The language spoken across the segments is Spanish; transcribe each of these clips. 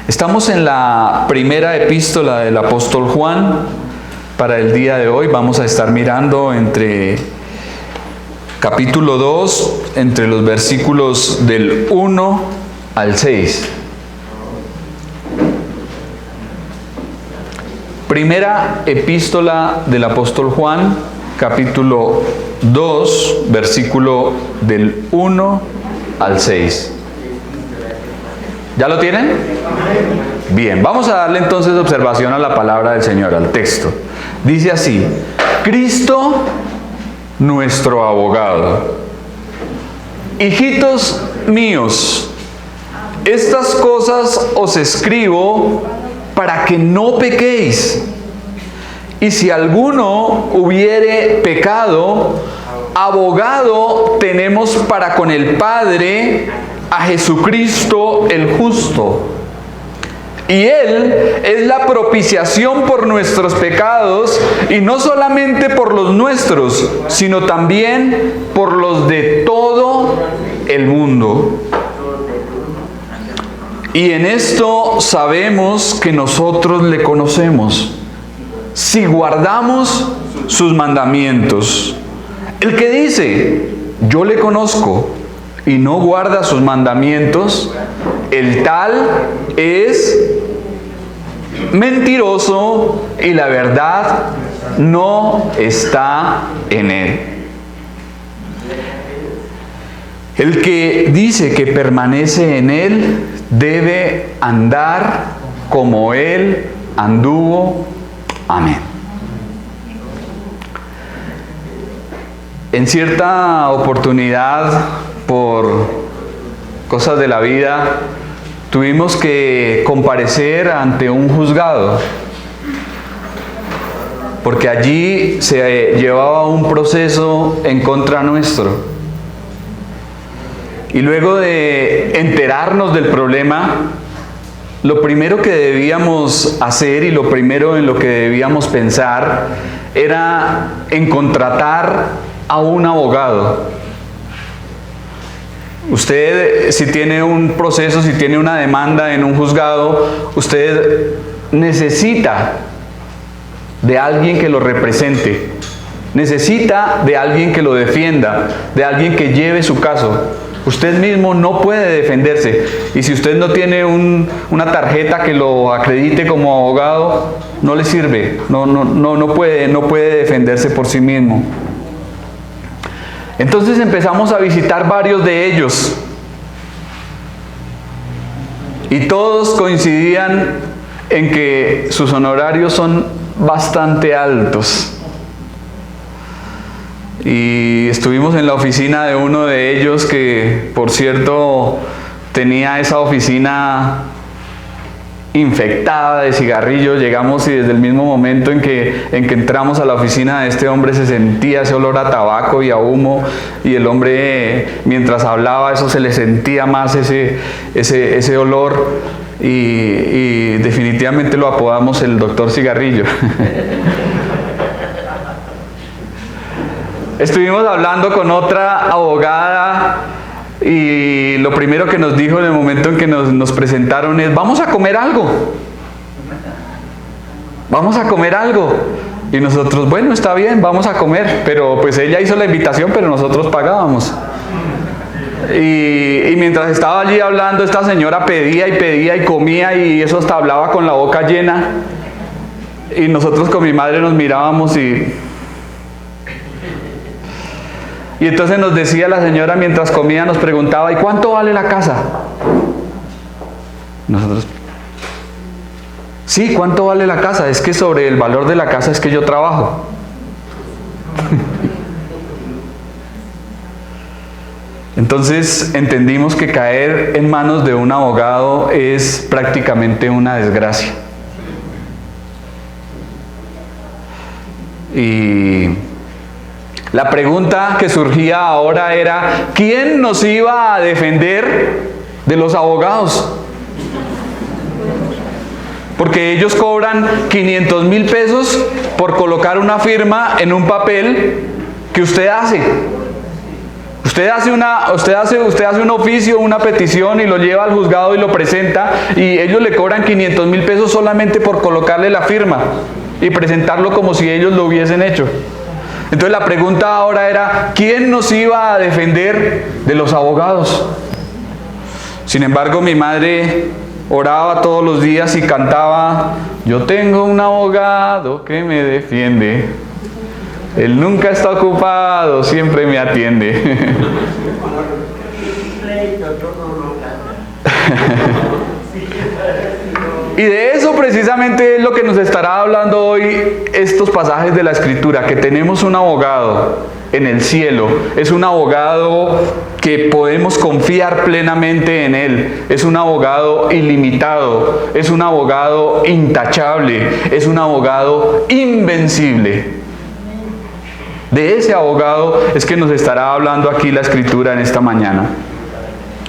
Estamos en la primera epístola del apóstol Juan. Para el día de hoy vamos a estar mirando entre capítulo 2, entre los versículos del 1 al 6. Primera epístola del apóstol Juan, capítulo 2, versículo del 1 al 6. ¿Ya lo tienen? Bien, vamos a darle entonces observación a la palabra del Señor, al texto. Dice así: Cristo, nuestro abogado. Hijitos míos, estas cosas os escribo para que no pequéis. Y si alguno hubiere pecado, abogado tenemos para con el Padre a Jesucristo el justo. Y Él es la propiciación por nuestros pecados, y no solamente por los nuestros, sino también por los de todo el mundo. Y en esto sabemos que nosotros le conocemos, si guardamos sus mandamientos. El que dice, yo le conozco, y no guarda sus mandamientos, el tal es mentiroso y la verdad no está en él. El que dice que permanece en él debe andar como él anduvo. Amén. En cierta oportunidad, por cosas de la vida, tuvimos que comparecer ante un juzgado, porque allí se llevaba un proceso en contra nuestro. Y luego de enterarnos del problema, lo primero que debíamos hacer y lo primero en lo que debíamos pensar era en contratar a un abogado. Usted, si tiene un proceso, si tiene una demanda en un juzgado, usted necesita de alguien que lo represente, necesita de alguien que lo defienda, de alguien que lleve su caso. Usted mismo no puede defenderse, y si usted no tiene una tarjeta que lo acredite como abogado, no le sirve, no puede defenderse por sí mismo. Entonces empezamos a visitar varios de ellos, y todos coincidían en que sus honorarios son bastante altos. Y estuvimos en la oficina de uno de ellos, que por cierto tenía esa oficina infectada de cigarrillos. Llegamos y desde el mismo momento en que entramos a la oficina de este hombre se sentía ese olor a tabaco y a humo, y el hombre, mientras hablaba, eso se le sentía más ese olor, y definitivamente lo apodamos el doctor Cigarrillo. Estuvimos hablando con otra abogada, y lo primero que nos dijo en el momento en que nos presentaron es: vamos a comer algo. Vamos a comer algo. Y nosotros, bueno, está bien, vamos a comer. Pero pues ella hizo la invitación, pero nosotros pagábamos. Y mientras estaba allí hablando, esta señora pedía y pedía y comía, y eso hasta hablaba con la boca llena. Y nosotros con mi madre nos mirábamos, y entonces nos decía la señora mientras comía, nos preguntaba: ¿y cuánto vale la casa? Nosotros: sí, ¿cuánto vale la casa? Es que sobre el valor de la casa es que yo trabajo. Entonces entendimos que caer en manos de un abogado es prácticamente una desgracia. Y la pregunta que surgía ahora era: ¿quién nos iba a defender de los abogados? Porque ellos cobran 500,000 pesos por colocar una firma en un papel que usted hace. Usted hace un oficio, una petición y lo lleva al juzgado y lo presenta y ellos le cobran 500,000 pesos solamente por colocarle la firma y presentarlo como si ellos lo hubiesen hecho. Entonces la pregunta ahora era, ¿quién nos iba a defender de los abogados? Sin embargo, mi madre oraba todos los días y cantaba, yo tengo un abogado que me defiende. Él nunca está ocupado, siempre me atiende. Y de eso precisamente es lo que nos estará hablando hoy estos pasajes de la Escritura, que tenemos un abogado en el cielo, es un abogado que podemos confiar plenamente en él, es un abogado ilimitado, es un abogado intachable, es un abogado invencible. De ese abogado es que nos estará hablando aquí la Escritura en esta mañana.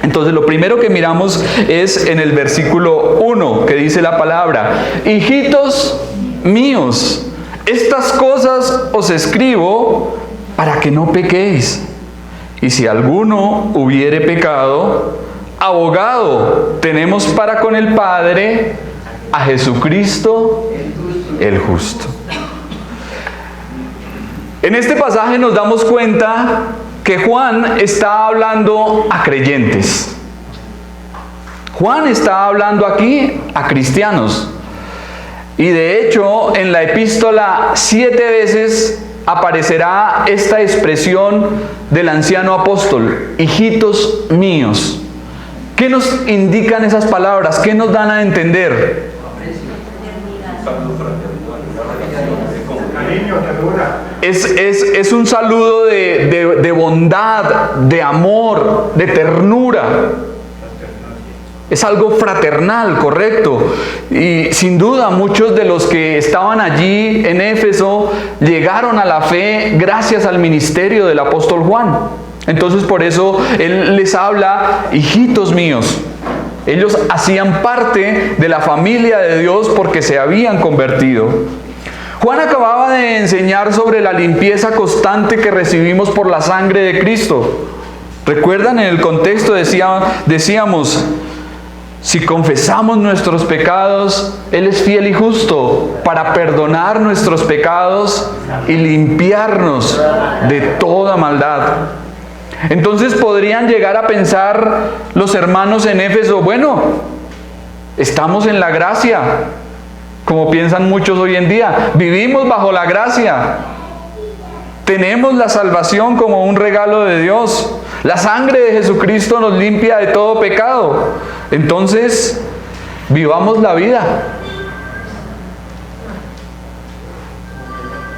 Entonces lo primero que miramos es en el versículo 1, que dice la palabra, hijitos míos, estas cosas os escribo para que no pequéis. Y si alguno hubiere pecado, abogado tenemos para con el Padre a Jesucristo el justo. En este pasaje nos damos cuenta que Juan está hablando a creyentes. Juan está hablando aquí a cristianos. Y de hecho, en la epístola 7 veces aparecerá esta expresión del anciano apóstol, hijitos míos. ¿Qué nos indican esas palabras? ¿Qué nos dan a entender? Es un saludo de bondad, de amor, de ternura. Es algo fraternal, correcto. Y sin duda muchos de los que estaban allí en Éfeso llegaron a la fe gracias al ministerio del apóstol Juan. Entonces por eso él les habla, hijitos míos. Ellos hacían parte de la familia de Dios porque se habían convertido. Juan acababa de enseñar sobre la limpieza constante que recibimos por la sangre de Cristo. ¿Recuerdan? En el contexto decíamos, si confesamos nuestros pecados, Él es fiel y justo para perdonar nuestros pecados y limpiarnos de toda maldad. Entonces podrían llegar a pensar los hermanos en Éfeso, bueno, estamos en la gracia, como piensan muchos hoy en día, vivimos bajo la gracia, tenemos la salvación como un regalo de Dios, la sangre de Jesucristo nos limpia de todo pecado, entonces vivamos la vida.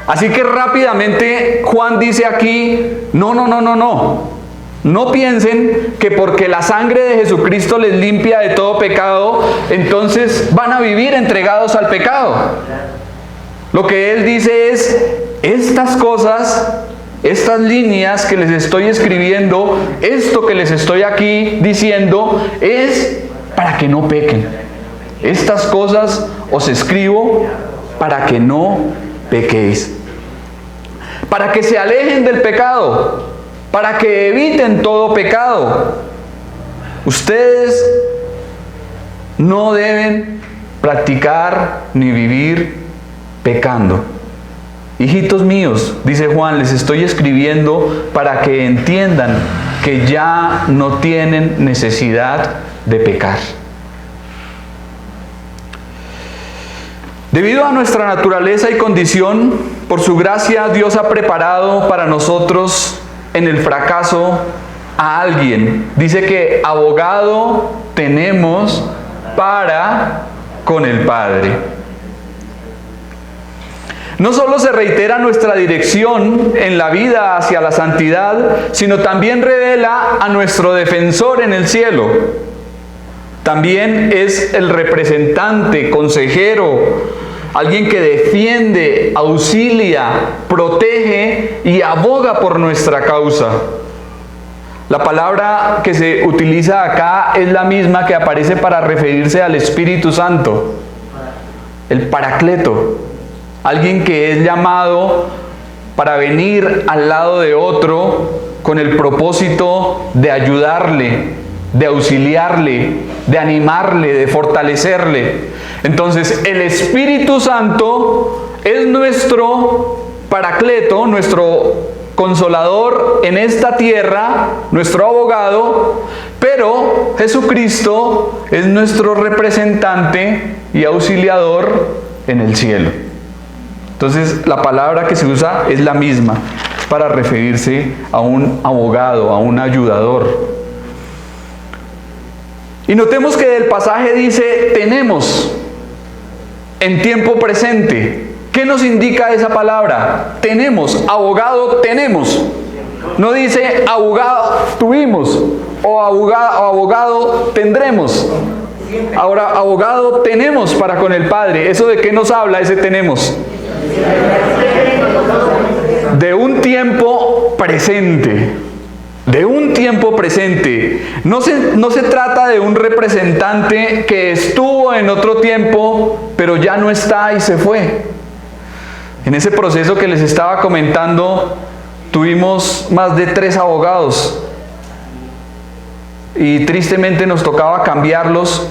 Así que rápidamente Juan dice aquí, no piensen que porque la sangre de Jesucristo les limpia de todo pecado, entonces van a vivir entregados al pecado. Lo que él dice es, estas cosas, estas líneas que les estoy escribiendo, esto que les estoy aquí diciendo, es para que no pequen. Estas cosas os escribo para que no pequéis. Para que se alejen del pecado, para que eviten todo pecado. Ustedes no deben practicar ni vivir pecando. Hijitos míos, dice Juan, les estoy escribiendo para que entiendan que ya no tienen necesidad de pecar. Debido a nuestra naturaleza y condición, por su gracia Dios ha preparado para nosotros en el fracaso a alguien. Dice que abogado tenemos para con el Padre. No solo se reitera nuestra dirección en la vida hacia la santidad, sino también revela a nuestro defensor en el cielo. También es el representante, consejero, alguien que defiende, auxilia, protege y aboga por nuestra causa. La palabra que se utiliza acá es la misma que aparece para referirse al Espíritu Santo, el Paracleto, alguien que es llamado para venir al lado de otro con el propósito de ayudarle, de auxiliarle, de animarle, de fortalecerle. Entonces, el Espíritu Santo es nuestro Paracleto, nuestro Consolador en esta tierra, nuestro abogado, pero Jesucristo es nuestro representante y auxiliador en el cielo. Entonces, la palabra que se usa es la misma, es para referirse a un abogado, a un ayudador. Y notemos que el pasaje dice tenemos en tiempo presente. ¿Qué nos indica esa palabra? Tenemos, abogado tenemos. No dice abogado tuvimos o abogado tendremos. Ahora, abogado tenemos para con el Padre. ¿Eso de qué nos habla ese tenemos? De un tiempo presente. De un tiempo presente. No se trata de un representante que estuvo en otro tiempo, pero ya no está y se fue. En ese proceso que les estaba comentando, tuvimos más de 3 abogados. Y tristemente nos tocaba cambiarlos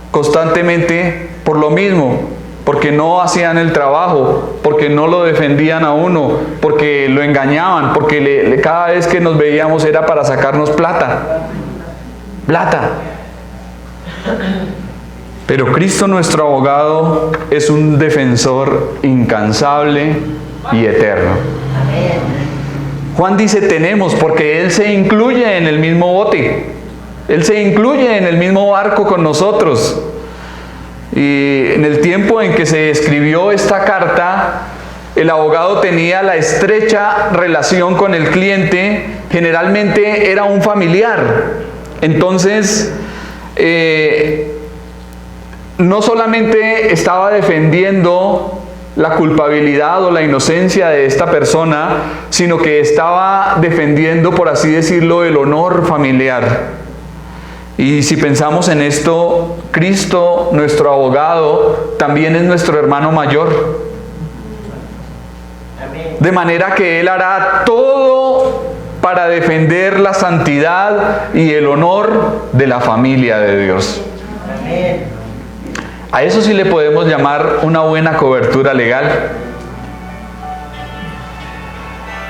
constantemente por lo mismo. Porque no hacían el trabajo, porque no lo defendían a uno, porque lo engañaban, porque cada vez que nos veíamos era para sacarnos plata. Plata. Pero Cristo nuestro abogado es un defensor incansable y eterno. Juan dice tenemos porque Él se incluye en el mismo bote. Él se incluye en el mismo barco con nosotros. Y en el tiempo en que se escribió esta carta, el abogado tenía la estrecha relación con el cliente, generalmente era un familiar. Entonces, no solamente estaba defendiendo la culpabilidad o la inocencia de esta persona, sino que estaba defendiendo, por así decirlo, el honor familiar. Y si pensamos en esto, Cristo, nuestro abogado, también es nuestro hermano mayor. De manera que Él hará todo para defender la santidad y el honor de la familia de Dios. A eso sí le podemos llamar una buena cobertura legal.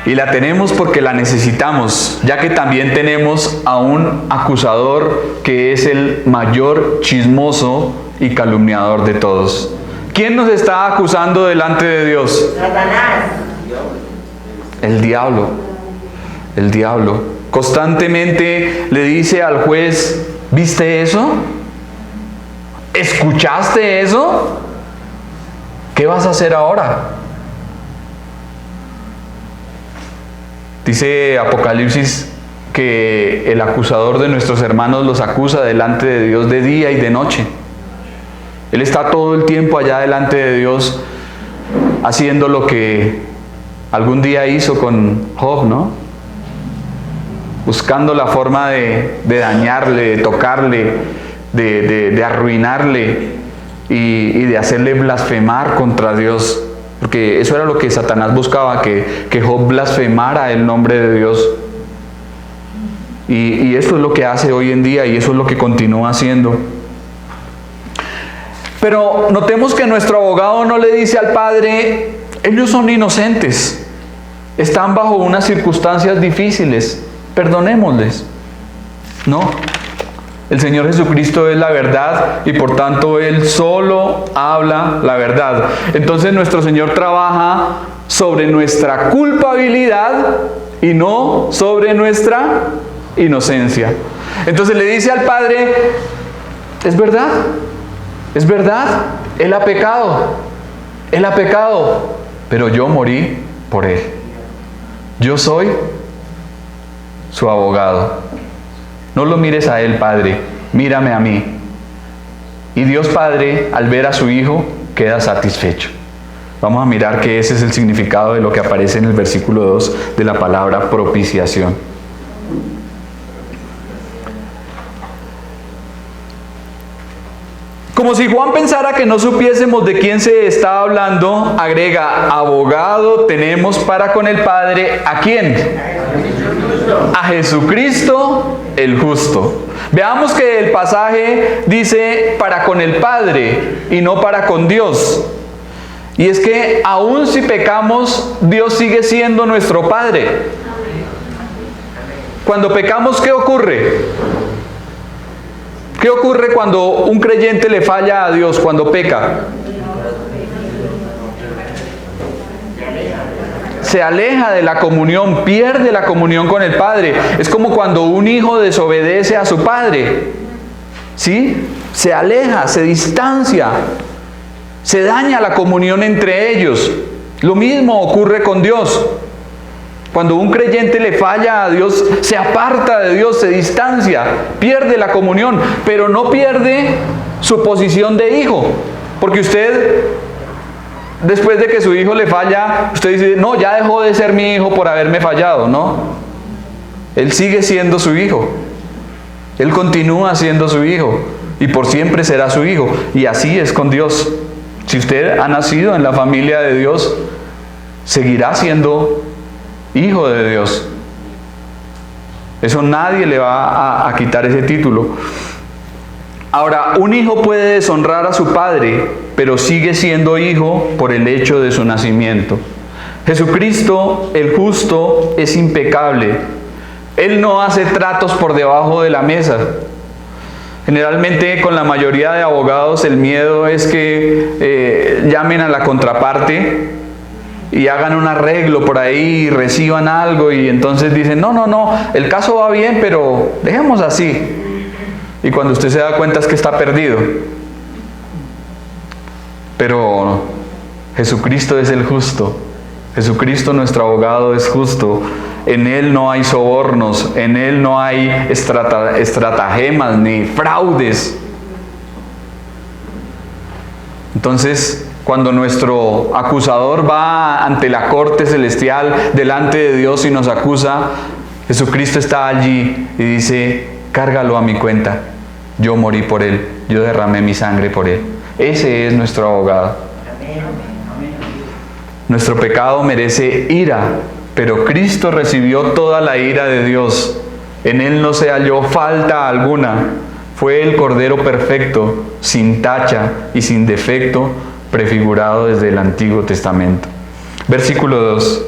Y la tenemos porque la necesitamos, ya que también tenemos a un acusador que es el mayor chismoso y calumniador de todos. ¿Quién nos está acusando delante de Dios? Satanás. El diablo. El diablo. Constantemente le dice al juez, ¿viste eso? ¿Escuchaste eso? ¿Qué vas a hacer ahora? Dice Apocalipsis que el acusador de nuestros hermanos los acusa delante de Dios de día y de noche. Él está todo el tiempo allá delante de Dios haciendo lo que algún día hizo con Job, ¿no? Buscando la forma de dañarle, de tocarle, de arruinarle y de hacerle blasfemar contra Dios. Porque eso era lo que Satanás buscaba, que Job blasfemara el nombre de Dios. Y esto es lo que hace hoy en día y eso es lo que continúa haciendo. Pero notemos que nuestro abogado no le dice al Padre, ellos son inocentes, están bajo unas circunstancias difíciles, perdonémosles. No. El Señor Jesucristo es la verdad y por tanto Él solo habla la verdad. Entonces nuestro Señor trabaja sobre nuestra culpabilidad y no sobre nuestra inocencia. Entonces le dice al Padre, es verdad, Él ha pecado, pero yo morí por Él. Yo soy su abogado. No lo mires a Él, Padre, mírame a mí. Y Dios Padre, al ver a su Hijo, queda satisfecho. Vamos a mirar que ese es el significado de lo que aparece en el versículo 2 de la palabra propiciación. Como si Juan pensara que no supiésemos de quién se está hablando, agrega, abogado tenemos para con el Padre, ¿a quién? A Jesucristo el justo. Veamos que el pasaje dice para con el Padre y no para con Dios. Y es que aun si pecamos, Dios sigue siendo nuestro Padre. Cuando pecamos, ¿qué ocurre? ¿Qué ocurre cuando un creyente le falla a Dios cuando peca? Se aleja de la comunión, pierde la comunión con el Padre. Es como cuando un hijo desobedece a su padre. ¿Sí? Se aleja, se distancia, se daña la comunión entre ellos. Lo mismo ocurre con Dios. Cuando un creyente le falla a Dios, se aparta de Dios, se distancia, pierde la comunión, pero no pierde su posición de hijo. Porque usted, después de que su hijo le falla, usted dice, no, ya dejó de ser mi hijo por haberme fallado, ¿no? Él sigue siendo su hijo. Él continúa siendo su hijo y por siempre será su hijo. Y así es con Dios. Si usted ha nacido en la familia de Dios, seguirá siendo hijo de Dios. Eso nadie le va a quitar ese título. Ahora, un hijo puede deshonrar a su padre, pero sigue siendo hijo por el hecho de su nacimiento. Jesucristo, el justo, es impecable. Él no hace tratos por debajo de la mesa. Generalmente con la mayoría de abogados el miedo es que llamen a la contraparte y hagan un arreglo por ahí y reciban algo y entonces dicen, no, el caso va bien, pero dejemos así. Y cuando usted se da cuenta es que está perdido. Pero Jesucristo es el justo. Jesucristo nuestro abogado es justo. En Él no hay sobornos, en Él no hay estratagemas ni fraudes. Entonces, cuando nuestro acusador va ante la corte celestial, delante de Dios y nos acusa, Jesucristo está allí y dice, cárgalo a mi cuenta. Yo morí por Él, yo derramé mi sangre por Él. Ese es nuestro abogado. Nuestro pecado merece ira, pero Cristo recibió toda la ira de Dios. En Él no se halló falta alguna. Fue el Cordero perfecto, sin tacha y sin defecto, prefigurado desde el Antiguo Testamento. Versículo 2.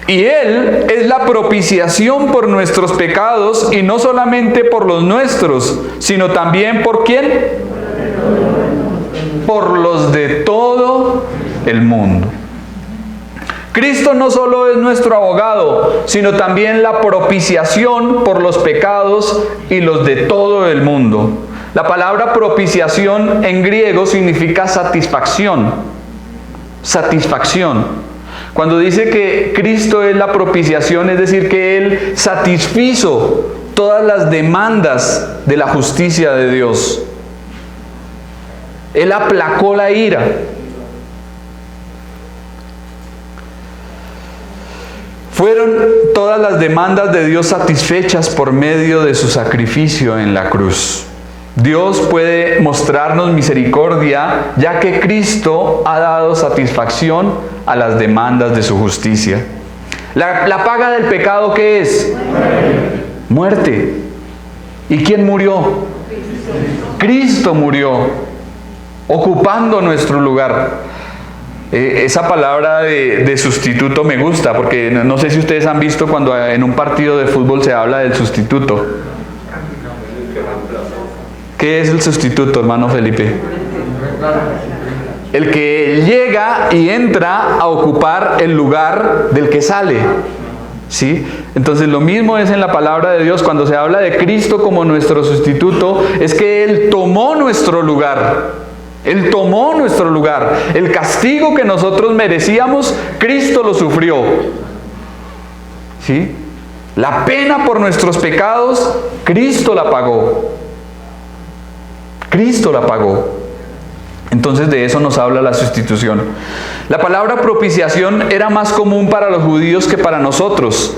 Y Él es la propiciación por nuestros pecados, y no solamente por los nuestros, sino también ¿por quién? Por los de todo el mundo. Cristo no solo es nuestro abogado, sino también la propiciación por los pecados y los de todo el mundo. La palabra propiciación en griego significa satisfacción. Satisfacción. Cuando dice que Cristo es la propiciación, es decir, que Él satisfizo todas las demandas de la justicia de Dios. Él aplacó la ira. Fueron todas las demandas de Dios satisfechas por medio de su sacrificio en la cruz. Dios puede mostrarnos misericordia, ya que Cristo ha dado satisfacción a las demandas de su justicia. La paga del pecado, ¿qué es? Muerte. ¿Y quién murió? Cristo murió, ocupando nuestro lugar. Esa palabra de sustituto me gusta, porque no sé si ustedes han visto cuando en un partido de fútbol se habla del sustituto. ¿Qué es el sustituto, hermano Felipe? El que llega y entra a ocupar el lugar del que sale. ¿Sí? Entonces lo mismo es en la palabra de Dios. Cuando se habla de Cristo como nuestro sustituto, es que Él tomó nuestro lugar. Él tomó nuestro lugar. El castigo que nosotros merecíamos, Cristo lo sufrió. ¿Sí? La pena por nuestros pecados, Cristo la pagó. Cristo la pagó. Entonces de eso nos habla la sustitución. La palabra propiciación era más común para los judíos que para nosotros.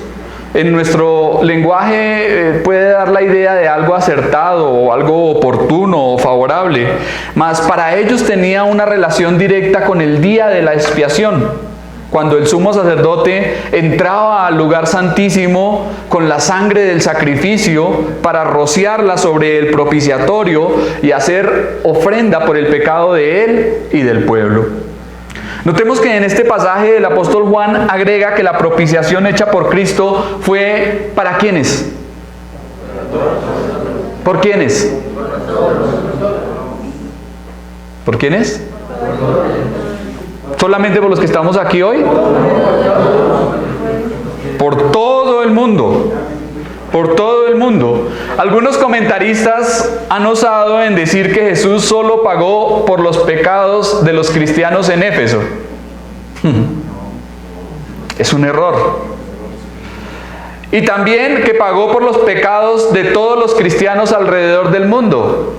En nuestro lenguaje puede dar la idea de algo acertado o algo oportuno o favorable, mas para ellos tenía una relación directa con el día de la expiación. cuando el sumo sacerdote entraba al lugar santísimo con la sangre del sacrificio para rociarla sobre el propiciatorio y hacer ofrenda por el pecado de él y del pueblo. Notemos que en este pasaje el apóstol Juan agrega que la propiciación hecha por Cristo fue ¿para quiénes? ¿Por quiénes? ¿Por quiénes? ¿Solamente por los que estamos aquí hoy? Por todo el mundo. Por todo el mundo. Algunos comentaristas han osado en decir que Jesús solo pagó por los pecados de los cristianos en Éfeso. Es un error. Y también que pagó por los pecados de todos los cristianos alrededor del mundo.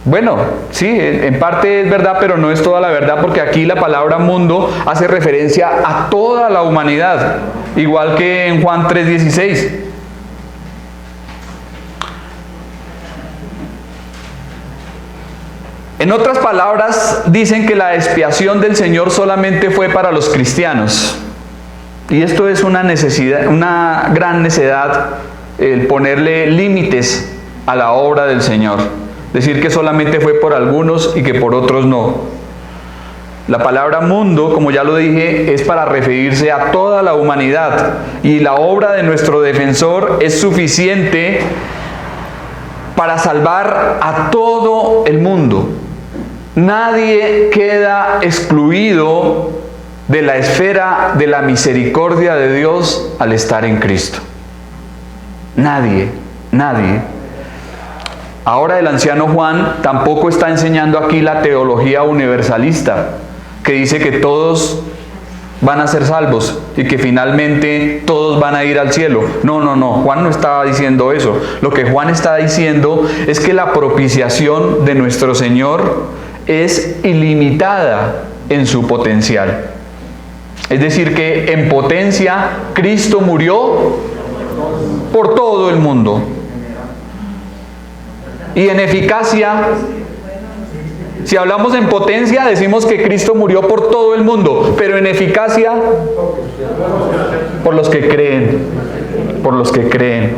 Bueno, sí, en parte es verdad, pero no es toda la verdad, porque aquí la palabra mundo hace referencia a toda la humanidad, igual que en Juan 3:16. En otras palabras, dicen que la expiación del Señor solamente fue para los cristianos. Y esto es una necesidad, una gran necedad, el ponerle límites a la obra del Señor. Decir que solamente fue por algunos y que por otros no. La palabra mundo, como ya lo dije, es para referirse a toda la humanidad. Y la obra de nuestro defensor es suficiente para salvar a todo el mundo. Nadie queda excluido de la esfera de la misericordia de Dios al estar en Cristo. Nadie, nadie. Ahora el anciano Juan tampoco está enseñando aquí la teología universalista, que dice que todos van a ser salvos y que finalmente todos van a ir al cielo. No, Juan no estaba diciendo eso. Lo que Juan está diciendo es que la propiciación de nuestro Señor es ilimitada en su potencial. Es decir, que en potencia Cristo murió por todo el mundo. Y en eficacia, si hablamos en potencia, decimos que Cristo murió por todo el mundo, pero en eficacia, por los que creen, por los que creen,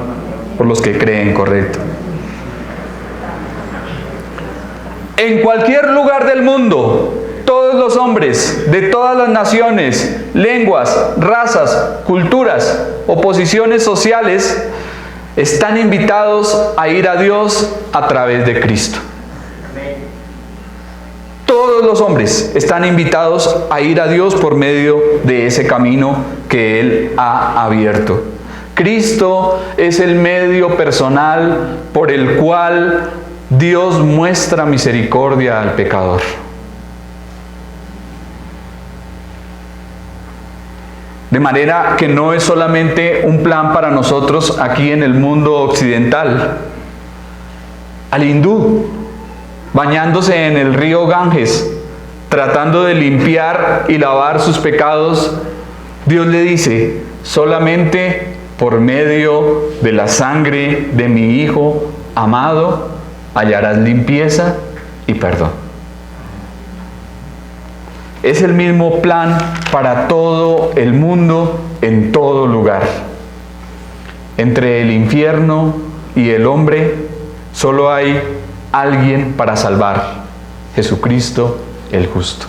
por los que creen, correcto. En cualquier lugar del mundo, todos los hombres de todas las naciones, lenguas, razas, culturas o posiciones sociales están invitados a ir a Dios a través de Cristo. Todos los hombres están invitados a ir a Dios por medio de ese camino que Él ha abierto. Cristo es el medio personal por el cual Dios muestra misericordia al pecador. De manera que no es solamente un plan para nosotros aquí en el mundo occidental. Al hindú, bañándose en el río Ganges, tratando de limpiar y lavar sus pecados, Dios le dice: solamente por medio de la sangre de mi Hijo amado hallarás limpieza y perdón. Es el mismo plan para todo el mundo, en todo lugar. Entre el infierno y el hombre, solo hay alguien para salvar: Jesucristo el justo.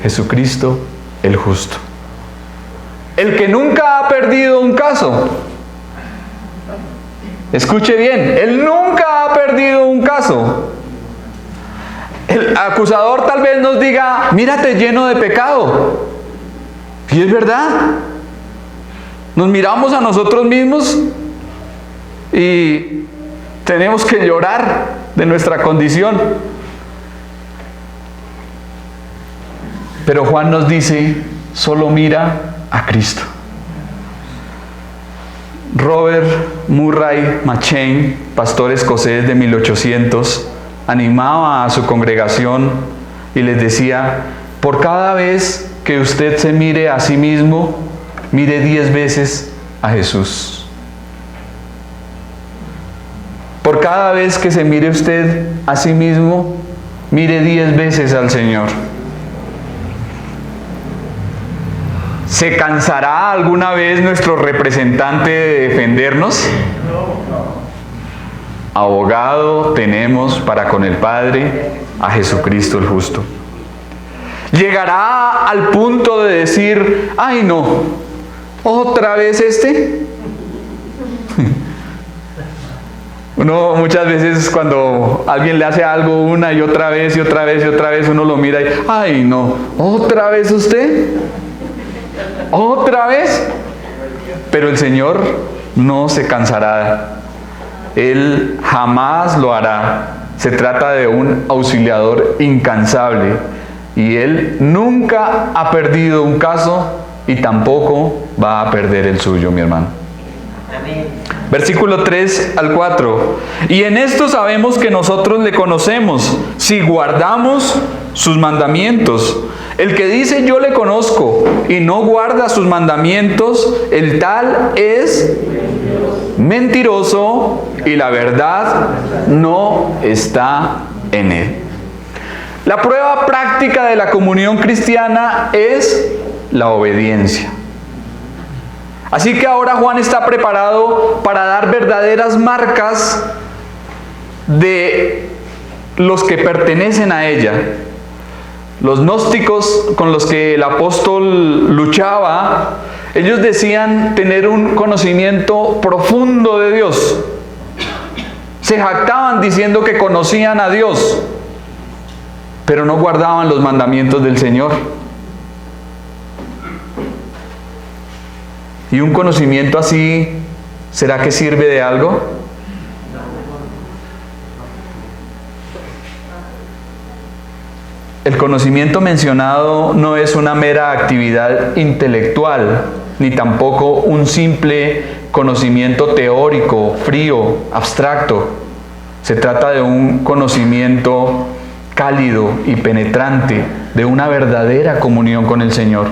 Jesucristo el justo. El que nunca ha perdido un caso. Escuche bien, Él nunca ha perdido un caso. El acusador tal vez nos diga: mírate lleno de pecado. Y es verdad. Nos miramos a nosotros mismos y tenemos que llorar de nuestra condición. Pero Juan nos dice: solo mira a Cristo. Robert Murray M'Cheyne, pastor escocés de 1800, animaba a su congregación y les decía: por cada vez que usted se mire a sí mismo, mire 10 veces a Jesús. Por cada vez que se mire usted a sí mismo, mire 10 veces al Señor. ¿Se cansará alguna vez nuestro representante de defendernos? Abogado tenemos para con el Padre a Jesucristo el justo. ¿Llegará al punto de decir, ay no, otra vez este? Uno muchas veces cuando alguien le hace algo una y otra vez y otra vez y otra vez, uno lo mira y, ay no, ¿otra vez usted? ¿Otra vez? Pero el Señor no se cansará. Él jamás lo hará. Se trata de un auxiliador incansable. Y Él nunca ha perdido un caso y tampoco va a perder el suyo, mi hermano. Amén. Versículo 3 al 4. Y en esto sabemos que nosotros le conocemos, si guardamos sus mandamientos. El que dice yo le conozco y no guarda sus mandamientos, el tal es mentiroso y la verdad no está en él. La prueba práctica de la comunión cristiana es la obediencia. Así que ahora Juan está preparado para dar verdaderas marcas de los que pertenecen a ella. Los gnósticos con los que el apóstol luchaba, ellos decían tener un conocimiento profundo de Dios. Se jactaban diciendo que conocían a Dios, pero no guardaban los mandamientos del Señor. ¿Y un conocimiento así, será que sirve de algo? El conocimiento mencionado no es una mera actividad intelectual, ni tampoco un simple conocimiento teórico, frío, abstracto. Se trata de un conocimiento cálido y penetrante, de una verdadera comunión con el Señor.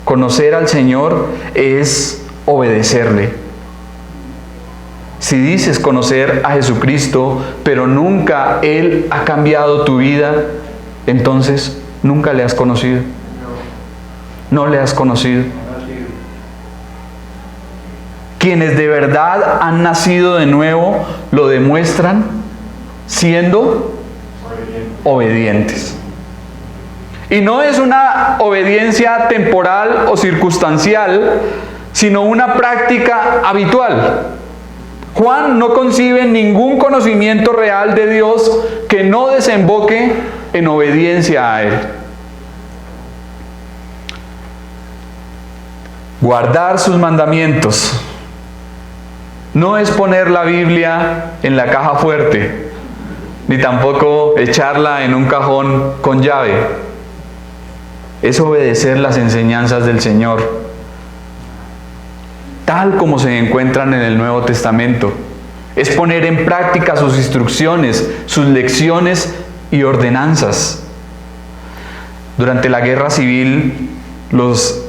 Conocer al Señor es obedecerle. Si dices conocer a Jesucristo, pero nunca Él ha cambiado tu vida, entonces nunca le has conocido. No le has conocido. Quienes de verdad han nacido de nuevo lo demuestran siendo obedientes. Y no es una obediencia temporal o circunstancial, sino una práctica habitual. Juan no concibe ningún conocimiento real de Dios que no desemboque en obediencia a Él. Guardar sus mandamientos no es poner la Biblia en la caja fuerte, ni tampoco echarla en un cajón con llave. Es obedecer las enseñanzas del Señor, tal como se encuentran en el Nuevo Testamento. Es poner en práctica sus instrucciones, sus lecciones y ordenanzas. Durante la guerra civil, los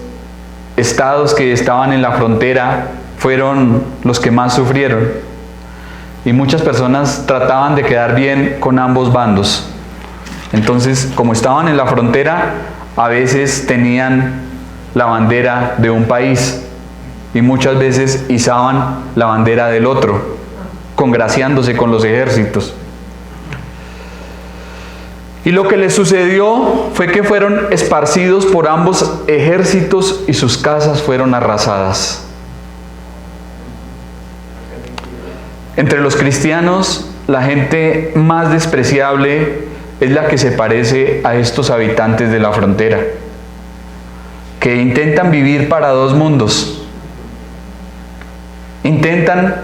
estados que estaban en la frontera fueron los que más sufrieron. Y muchas personas trataban de quedar bien con ambos bandos. Entonces, como estaban en la frontera, a veces tenían la bandera de un país y muchas veces izaban la bandera del otro, congraciándose con los ejércitos. Y lo que les sucedió fue que fueron esparcidos por ambos ejércitos y sus casas fueron arrasadas. Entre los cristianos, la gente más despreciable es la que se parece a estos habitantes de la frontera, que intentan vivir para dos mundos. Intentan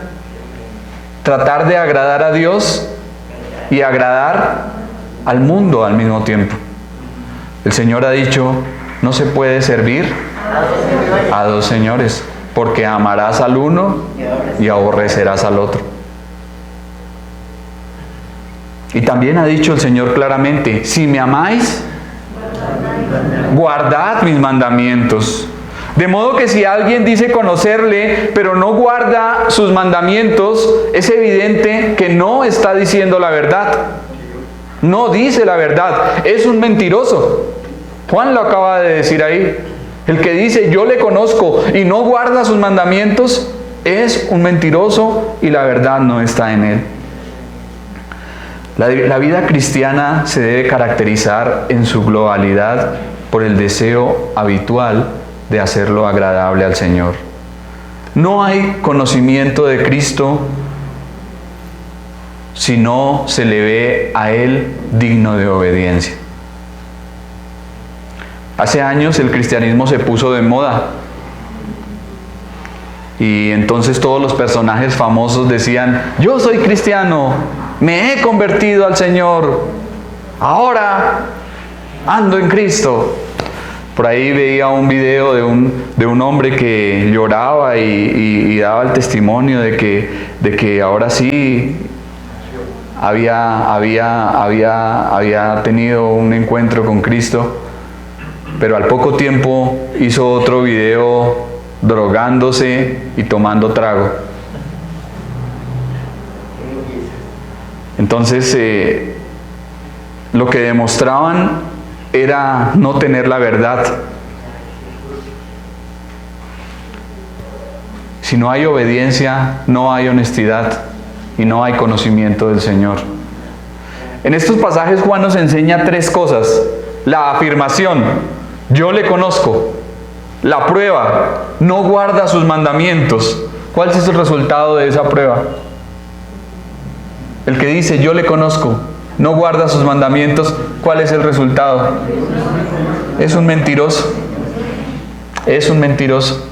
tratar de agradar a Dios y agradar al mundo al mismo tiempo. El Señor ha dicho, no se puede servir a dos señores, porque amarás al uno y aborrecerás al otro. Y también ha dicho el Señor claramente, si me amáis, guardad mis mandamientos. De modo que si alguien dice conocerle, pero no guarda sus mandamientos, es evidente que no está diciendo la verdad. No dice la verdad, es un mentiroso. Juan lo acaba de decir ahí. El que dice yo le conozco y no guarda sus mandamientos es un mentiroso y la verdad no está en él. La vida cristiana se debe caracterizar en su globalidad por el deseo habitual de hacerlo agradable al Señor. No hay conocimiento de Cristo si no se le ve a Él digno de obediencia. Hace años el cristianismo se puso de moda y entonces todos los personajes famosos decían: yo soy cristiano, me he convertido al Señor, ahora ando en Cristo. Por ahí veía un video de un hombre que lloraba y daba el testimonio de que ahora sí había tenido un encuentro con Cristo, pero al poco tiempo hizo otro video drogándose y tomando trago. Entonces, lo que demostraban era no tener la verdad. Si no hay obediencia, no hay honestidad y no hay conocimiento del Señor. En estos pasajes Juan nos enseña tres cosas: la afirmación, yo le conozco; la prueba, no guarda sus mandamientos. ¿Cuál es el resultado de esa prueba? El que dice yo le conozco, no guarda sus mandamientos, ¿cuál es el resultado? Es un mentiroso. Es un mentiroso.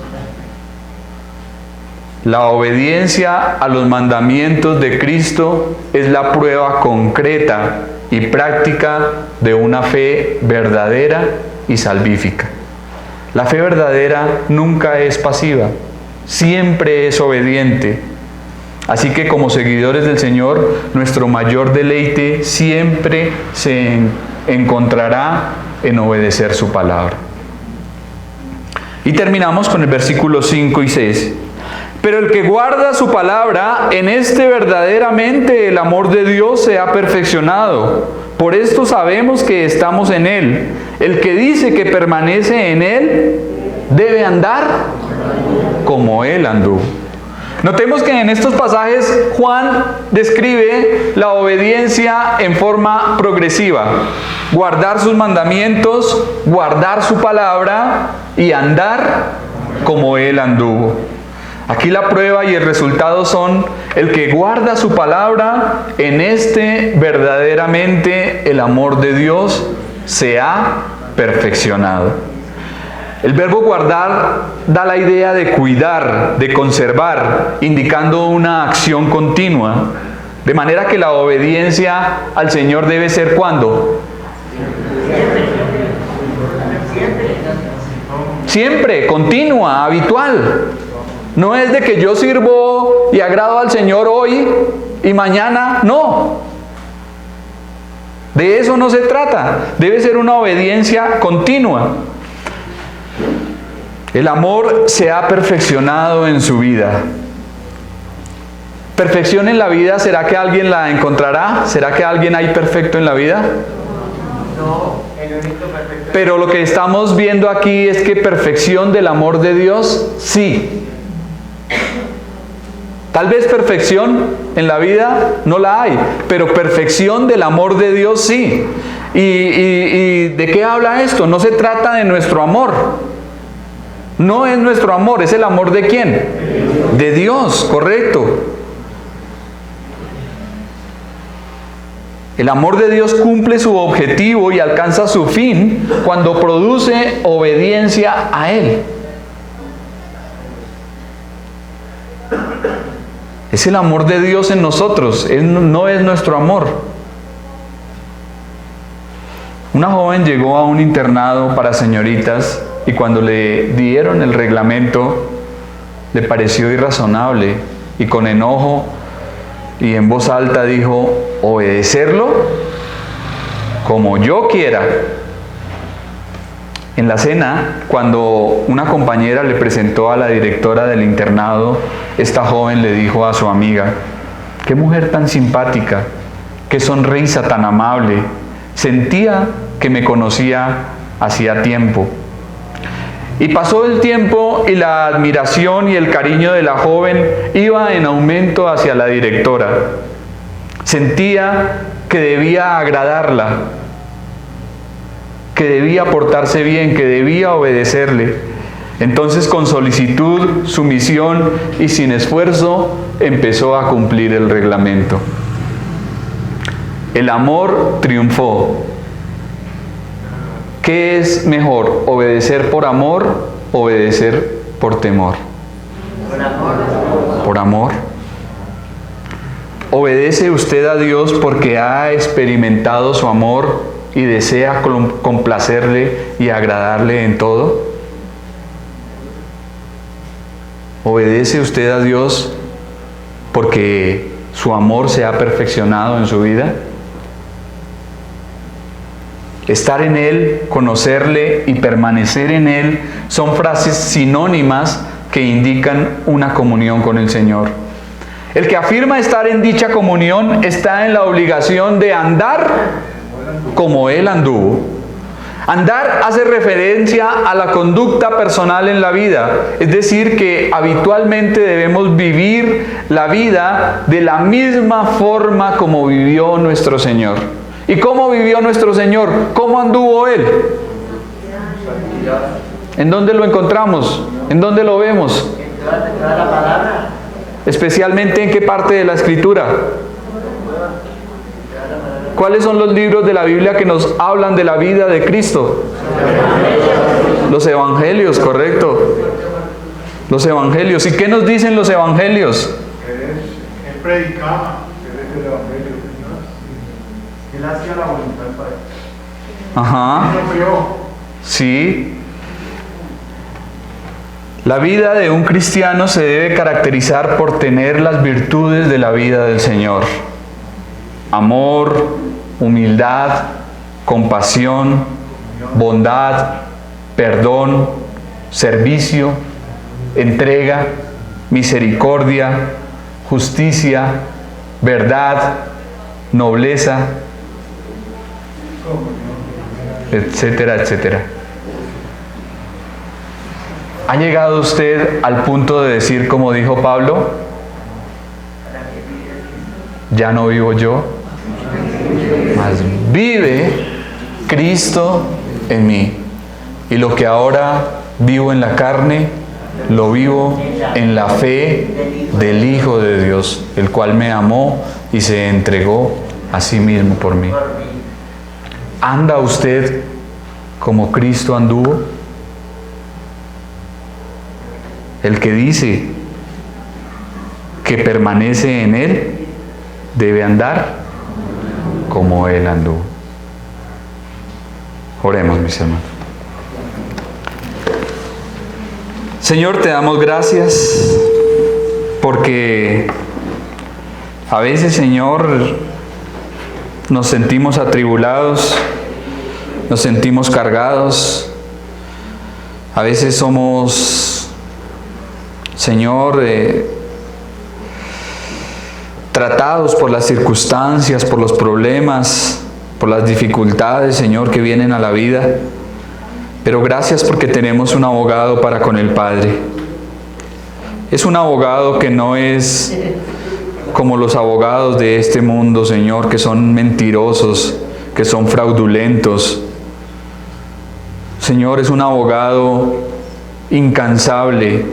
La obediencia a los mandamientos de Cristo es la prueba concreta y práctica de una fe verdadera y salvífica. La fe verdadera nunca es pasiva, siempre es obediente. Así que como seguidores del Señor, nuestro mayor deleite siempre se encontrará en obedecer su palabra. Y terminamos con el versículo 5 y 6. Pero el que guarda su palabra, en este verdaderamente el amor de Dios se ha perfeccionado. Por esto sabemos que estamos en Él. El que dice que permanece en Él, debe andar como Él anduvo. Notemos que en estos pasajes Juan describe la obediencia en forma progresiva. Guardar sus mandamientos, guardar su palabra y andar como Él anduvo. Aquí la prueba y el resultado son: el que guarda su palabra, en este verdaderamente el amor de Dios se ha perfeccionado. El verbo guardar da la idea de cuidar, de conservar, indicando una acción continua. De manera que la obediencia al Señor debe ser ¿cuándo? Siempre, continua, habitual. No es de que yo sirvo y agrado al Señor hoy y mañana no. De eso no se trata. Debe ser una obediencia continua. El amor se ha perfeccionado en su vida. ¿Perfección en la vida? ¿Será que alguien la encontrará? ¿Será que alguien hay perfecto en la vida? No, el único perfecto. Pero lo que estamos viendo aquí es que perfección del amor de Dios, sí. Tal vez perfección en la vida no la hay, pero perfección del amor de Dios sí. ¿Y de qué habla esto? No se trata de nuestro amor. No es nuestro amor, es el amor ¿de quién? De Dios, correcto. El amor de Dios cumple su objetivo y alcanza su fin cuando produce obediencia a Él. Es el amor de Dios en nosotros, no es nuestro amor. Una joven llegó a un internado para señoritas y cuando le dieron el reglamento le pareció irrazonable y con enojo y en voz alta dijo: obedecerlo como yo quiera. En la cena, cuando una compañera le presentó a la directora del internado, esta joven le dijo a su amiga: qué mujer tan simpática, qué sonrisa tan amable, sentía que me conocía hacía tiempo. Y pasó el tiempo y la admiración y el cariño de la joven iba en aumento hacia la directora. Sentía que debía agradarla, que debía portarse bien, que debía obedecerle. Entonces, con solicitud, sumisión y sin esfuerzo, empezó a cumplir el reglamento. El amor triunfó. ¿Qué es mejor? ¿Obedecer por amor o obedecer por temor? Por amor. Por amor. ¿Obedece usted a Dios porque ha experimentado su amor y desea complacerle y agradarle en todo? ¿Obedece usted a Dios porque su amor se ha perfeccionado en su vida? Estar en Él, conocerle y permanecer en Él son frases sinónimas que indican una comunión con el Señor. El que afirma estar en dicha comunión está en la obligación de andar como Él anduvo. Andar hace referencia a la conducta personal en la vida, es decir, que habitualmente debemos vivir la vida de la misma forma como vivió nuestro Señor. ¿Y cómo vivió nuestro Señor? ¿Cómo anduvo Él? ¿En dónde lo encontramos? ¿En dónde lo vemos? En toda la palabra. Especialmente ¿en qué parte de la Escritura? ¿Cuáles son los libros de la Biblia que nos hablan de la vida de Cristo? Los Evangelios, correcto. Los Evangelios. ¿Y qué nos dicen los Evangelios? Él predicaba, él es el Evangelio. Él hacía la voluntad del Padre. Ajá. Él lo creó. Sí. La vida de un cristiano se debe caracterizar por tener las virtudes de la vida del Señor. Amor, humildad, compasión, bondad, perdón, servicio, entrega, misericordia, justicia, verdad, nobleza, etcétera, etcétera. ¿Ha llegado usted al punto de decir, como dijo Pablo, ya no vivo yo, mas vive Cristo en mí? Y lo que ahora vivo en la carne, lo vivo en la fe del Hijo de Dios, el cual me amó y se entregó a sí mismo por mí. ¿Anda usted como Cristo anduvo? El que dice que permanece en Él debe andar como Él anduvo. Oremos, mis hermanos. Señor, te damos gracias porque a veces, Señor, nos sentimos atribulados, nos sentimos cargados, a veces somos, Señor, tratados por las circunstancias, por los problemas, por las dificultades, Señor, que vienen a la vida. Pero gracias porque tenemos un abogado para con el Padre. Es un abogado que no es como los abogados de este mundo, Señor, que son mentirosos, que son fraudulentos. Señor, es un abogado incansable,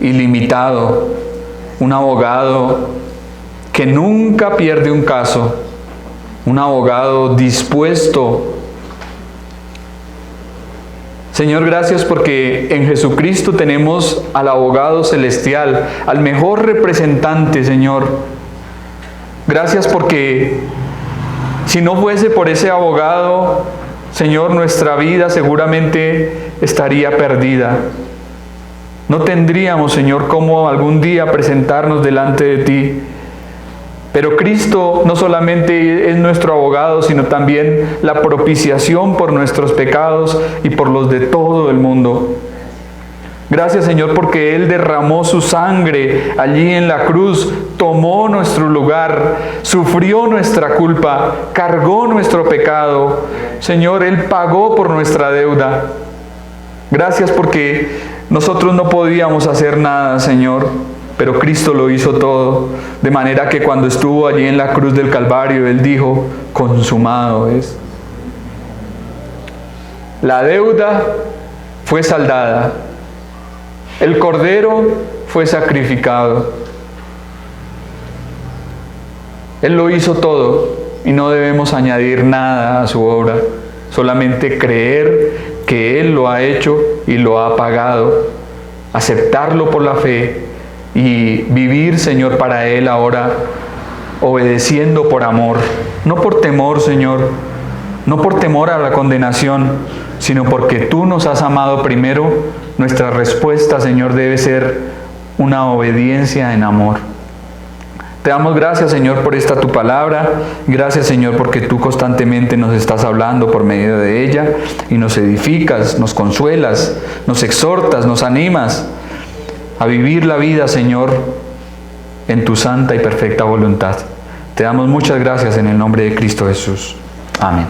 ilimitado, un abogado que nunca pierde un caso, un abogado dispuesto. Señor, gracias porque en Jesucristo tenemos al abogado celestial, al mejor representante, Señor. Gracias porque si no fuese por ese abogado, Señor, nuestra vida seguramente estaría perdida. No tendríamos, Señor, cómo algún día presentarnos delante de ti. Pero Cristo no solamente es nuestro abogado, sino también la propiciación por nuestros pecados y por los de todo el mundo. Gracias, Señor, porque Él derramó su sangre allí en la cruz, tomó nuestro lugar, sufrió nuestra culpa, cargó nuestro pecado. Señor, Él pagó por nuestra deuda. Gracias porque nosotros no podíamos hacer nada, Señor, pero Cristo lo hizo todo. De manera que cuando estuvo allí en la cruz del Calvario, Él dijo, consumado es. La deuda fue saldada. El Cordero fue sacrificado. Él lo hizo todo y no debemos añadir nada a su obra. Solamente creer que Él lo ha hecho y lo ha pagado. Aceptarlo por la fe y vivir, Señor, para Él ahora, obedeciendo por amor. No por temor, Señor, no por temor a la condenación, sino porque Tú nos has amado primero. Nuestra respuesta, Señor, debe ser una obediencia en amor. Te damos gracias, Señor, por esta Tu palabra. Gracias, Señor, porque Tú constantemente nos estás hablando por medio de ella y nos edificas, nos consuelas, nos exhortas, nos animas a vivir la vida, Señor, en Tu santa y perfecta voluntad. Te damos muchas gracias en el nombre de Cristo Jesús. Amén.